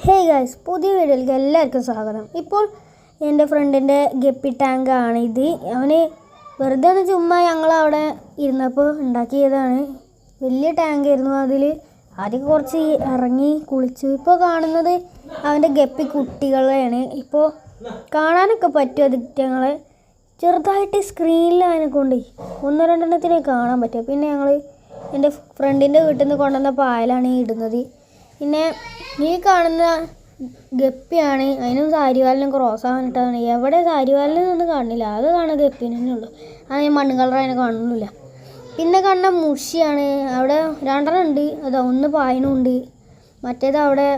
Hey guys, പുതിയ വീഡിയോയിലേക്ക് എല്ലാവർക്കും സ്വാഗതം. ഇപ്പോൾ എൻ്റെ ഫ്രണ്ടിൻ്റെ ഗപ്പി ടാങ്കാണ് ഇത്. അവന് വെറുതെ ഒന്ന് ചുമ്മാ ഞങ്ങളവിടെ ഇരുന്നപ്പോൾ ഉണ്ടാക്കിയതാണ്. വലിയ ടാങ്കായിരുന്നു. അതിൽ ആദ്യം കുറച്ച് ഇറങ്ങി കുളിച്ചു. ഇപ്പോൾ കാണുന്നത് അവൻ്റെ ഗപ്പി കുട്ടികളെയാണ്. ഇപ്പോൾ കാണാനൊക്കെ പറ്റും അതിറ്റങ്ങളെ. ചെറുതായിട്ട് സ്ക്രീനിൽ അതിനെ കൊണ്ട് ഒന്നോ രണ്ടെണ്ണത്തിനെ കാണാൻ പറ്റും. പിന്നെ ഞങ്ങൾ എൻ്റെ ഫ്രണ്ടിൻ്റെ വീട്ടിൽ നിന്ന് കൊണ്ടുവന്ന പായലാണ് ഇടുന്നത്. പിന്നെ ഈ കാണുന്ന ഗപ്പിയാണ്. അതിനും സാരിവാലിനും ക്രോസ് ആവാനിട്ടാണ്. എവിടെ സാരിവാലിനൊന്നും കാണില്ല, അത് കാണുന്ന ഗപ്പിന് തന്നെ ഉള്ളൂ. അത് മണ്ണ് കളർ അതിനെ കാണുന്നില്ല. പിന്നെ കാണുന്ന മുഷിയാണ്. അവിടെ രണ്ടെണ്ണം ഉണ്ട്. അതാ ഒന്ന് പായനുണ്ട്, മറ്റേത് അവിടെ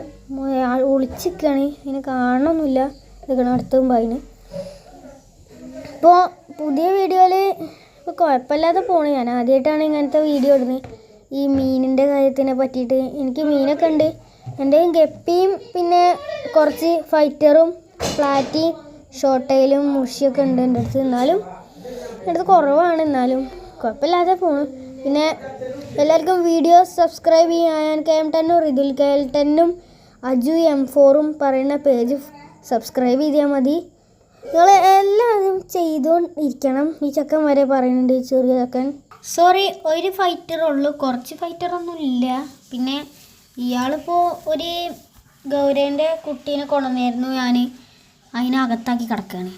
ഒളിച്ചിരിക്കുകയാണ്. അതിനെ കാണണമെന്നില്ല. ഇതൊക്കെയാണ് അടുത്തും പായന്. ഇപ്പോൾ പുതിയ വീഡിയോയിൽ ഇപ്പോൾ കുഴപ്പമില്ലാതെ പോണു. ഞാൻ ആദ്യമായിട്ടാണ് ഇങ്ങനത്തെ വീഡിയോ ഇടുന്നത്. ഈ മീനിൻ്റെ കാര്യത്തിനെ പറ്റിയിട്ട്. എനിക്ക് മീനൊക്കെ ഉണ്ട്. എൻ്റെ ഗപ്പിയും പിന്നെ കുറച്ച് ഫൈറ്ററും ഫ്ലാറ്റി ഷോർട്ടയിലും മുഷിയൊക്കെ ഉണ്ട് എൻ്റെ അടുത്ത്. എന്നാലും എൻ്റെ അടുത്ത് കുറവാണ്, എന്നാലും കുഴപ്പമില്ലാതെ പോണു. പിന്നെ എല്ലാവർക്കും വീഡിയോ സബ്സ്ക്രൈബ് ചെയ്യാൻ KM10 Rithul KL10 Aju M4 പറയുന്ന പേജ് സബ്സ്ക്രൈബ് ചെയ്താൽ മതി. നിങ്ങൾ എല്ലാവരും ചെയ്തുകൊണ്ടിരിക്കണം. ഈ ചക്കൻ വരെ പറയുന്നുണ്ട്, ചെറിയ ചക്കൻ. സോറി, ഒരു ഫൈറ്ററുള്ളൂ, കുറച്ച് ഫൈറ്ററൊന്നും ഇല്ല. പിന്നെ ഇയാളിപ്പോൾ ഒരു ഗൗരേൻ്റെ കുട്ടീനെ കൊണ്ടുവന്നായിരുന്നു. ഞാൻ അതിനകത്താക്കി കിടക്കുകയാണ്.